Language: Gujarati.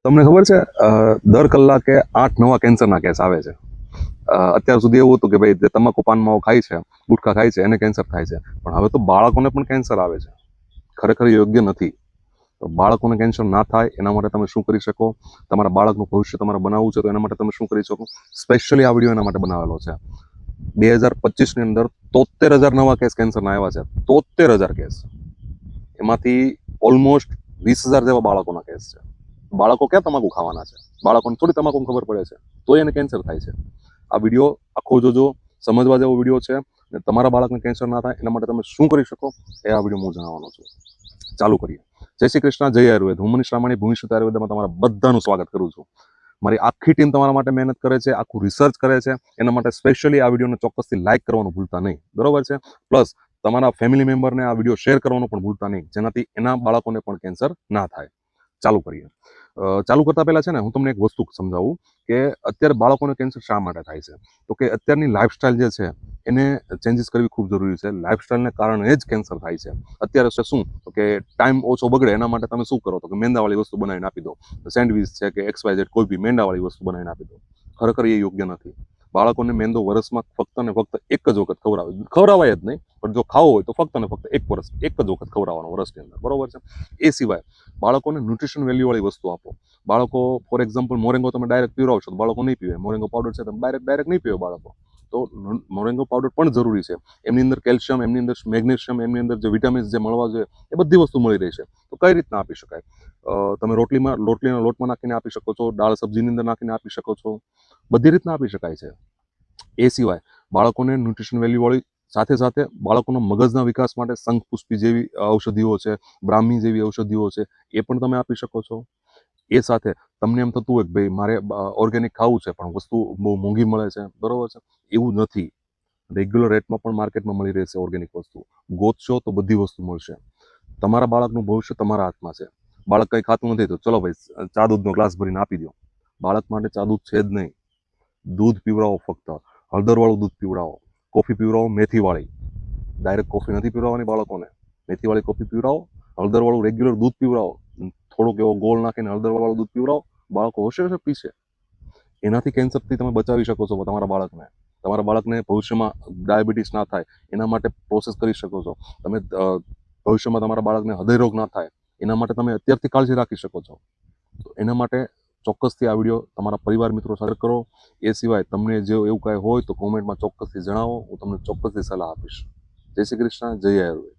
તમને ખબર છે દર કલાકે 8 નવા કેન્સરના કેસ આવે છે. અત્યાર સુધી એવું હતું કે ભાઈ જે તમાકુ પાન માવો ખાય છે, ગુટખા ખાય છે એને કેન્સર થાય છે, પણ હવે તો બાળકોને પણ કેન્સર આવે છે. ખરેખર યોગ્ય નથી. તો બાળકોને કેન્સર ના થાય એના માટે તમે શું કરી શકો? તમારા બાળકનું ભવિષ્ય તમારે બનાવવું છે તો એના માટે તમે શું કરી શકો? સ્પેશિયલી આ વિડીયો એના માટે બનાવેલો છે. 2025ની અંદર 73,000 નવા કેસ કેન્સરના આવ્યા છે. 73,000 કેસ. એમાંથી ઓલમોસ્ટ 20,000 જેવા બાળકોના કેસ છે. બાળકો ક્યાં તમાકુ ખાવાના છે? બાળકોને થોડી તમાકુ ખબર પડે છે, તો એને કેન્સર થાય છે. આ વિડીયો આખો જોજો, સમજવા જેવો વિડીયો છે. અને તમારા બાળકને કેન્સર ના થાય એના માટે તમે શું કરી શકો એ આ વિડીયો હું જણાવવાનો છું. ચાલુ કરીએ. જય શ્રી કૃષ્ણ, જય આયુર્વેદ. હું મનીષ રામાણી, ભૂમિસુદ્ધ આયુર્વેદમાં તમારા બધાનું સ્વાગત કરું છું. મારી આખી ટીમ તમારા માટે મહેનત કરે છે, આખું રિસર્ચ કરે છે. એના માટે સ્પેશિયલી આ વિડીયોને ચોક્કસથી લાઇક કરવાનું ભૂલતા નહીં, બરોબર છે? પ્લસ તમારા ફેમિલી મેમ્બરને આ વિડીયો શેર કરવાનું પણ ભૂલતા નહીં, જેનાથી એના બાળકોને પણ કેન્સર ના થાય. ચાલુ કરીએ. ચાલુ કરતા પહેલા છે ને હું તમને એક વસ્તુ સમજાવું કે અત્યારે બાળકોને કેન્સર શા માટે થાય છે. તો કે અત્યારની લાઈફસ્ટાઈલ જે છે એને ચેન્જીસ કરવી ખૂબ જરૂરી છે. લાઈફસ્ટાઈલને કારણે જ કેન્સર થાય છે. અત્યારે છે શું તો કે ટાઈમ ઓછો બગડે એના માટે તમે શું કરો તો કે મેંદાવાળી વસ્તુ બનાવીને આપી દો. સેન્ડવિચ છે કે XYZ કોઈ બી મેંદાવાળી વસ્તુ બનાવીને આપી દો. ખરેખર એ યોગ્ય નથી. બાળકોને મેંદો વર્ષમાં ફક્ત ને ફક્ત એક જ વખત ખવડાવાય જ નહીં, પણ જો ખાવો હોય તો ફક્ત ને ફક્ત એક જ વખત ખવડાવવાનો વર્ષની અંદર, બરોબર છે? એ સિવાય બાળકોને ન્યુટ્રિશન વેલ્યુવાળી વસ્તુ આપો. બાળકો ફોર એક્ઝામ્પલ મોરેંગો તમે ડાયરેક્ટ પીવડાવશો તો બાળકો નહીં પીવે. મોરેંગો પાવડર છે તમે ડાયરેક્ટ નહીં પીવે બાળકો. તો મોરેંગો પાવડર પણ જરૂરી છે. એમની અંદર કેલ્શિયમ, એમની અંદર મેગ્નેશિયમ, એમની અંદર જે વિટામિન્સ જે મળવા જોઈએ એ બધી વસ્તુ મળી રહી છે. તો કઈ રીતના આપી શકાય? તમે રોટલીના લોટમાં નાખીને આપી શકો છો, દાળ સબ્જીની અંદર નાખીને આપી શકો છો, બધી રીતના આપી શકાય છે. એ સિવાય બાળકોને ન્યુટ્રિશન વેલ્યુવાળી સાથે સાથે બાળકોના મગજના વિકાસ માટે શંખપુષ્પી જેવી ઔષધિઓ છે, બ્રાહ્મી જેવી ઔષધિઓ છે, એ પણ તમે આપી શકો છો. એ સાથે તમને એમ થતું હોય કે ભાઈ મારે ઓર્ગેનિક ખાવું છે પણ વસ્તુ બહુ મોંઘી મળે છે, બરોબર છે? એવું નથી. રેગ્યુલર રેટમાં પણ માર્કેટમાં મળી રહેશે ઓર્ગેનિક વસ્તુ. ગોતશો તો બધી વસ્તુ મળશે. તમારા બાળકનું ભવિષ્ય તમારા હાથમાં છે. બાળક કંઈ ખાતું નથી તો ચલો ભાઈ ચા દૂધનો ગ્લાસ ભરીને આપી દો. બાળક માટે ચા દૂધ છે જ નહીં. દૂધ પીવડાવો, ફક્ત હળદરવાળું દૂધ પીવડાવો. કોફી પીવડાવો મેથીવાળી. ડાયરેક્ટ કોફી નથી પીવડાવવાની બાળકોને. મેથીવાળી કોફી પીવડાવો, હળદરવાળું રેગ્યુલર દૂધ પીવડાવો. થોડોક એવો ગોળ નાખીને હળદરવાળું દૂધ પીવડાવો. બાળકો હોશે પીશે. એનાથી કેન્સરથી તમે બચાવી શકો છો તમારા બાળકને. તમારા બાળકને ભવિષ્યમાં ડાયાબિટીસ ના થાય એના માટે પ્રોસેસ કરી શકો છો. તમે ભવિષ્યમાં તમારા બાળકને હૃદયરોગ ના થાય એના માટે તમે અત્યારથી કાળજી રાખી શકો છો. તો એના માટે ચોક્કસથી આ વિડીયો તમારા પરિવાર મિત્રો સાથે કરો. એ સિવાય તમને જો એવું કાંઈ હોય તો કોમેન્ટમાં ચોક્કસથી જણાવો. હું તમને ચોક્કસથી સલાહ આપીશ. જય શ્રી કૃષ્ણ, જય આયુર્વેદ.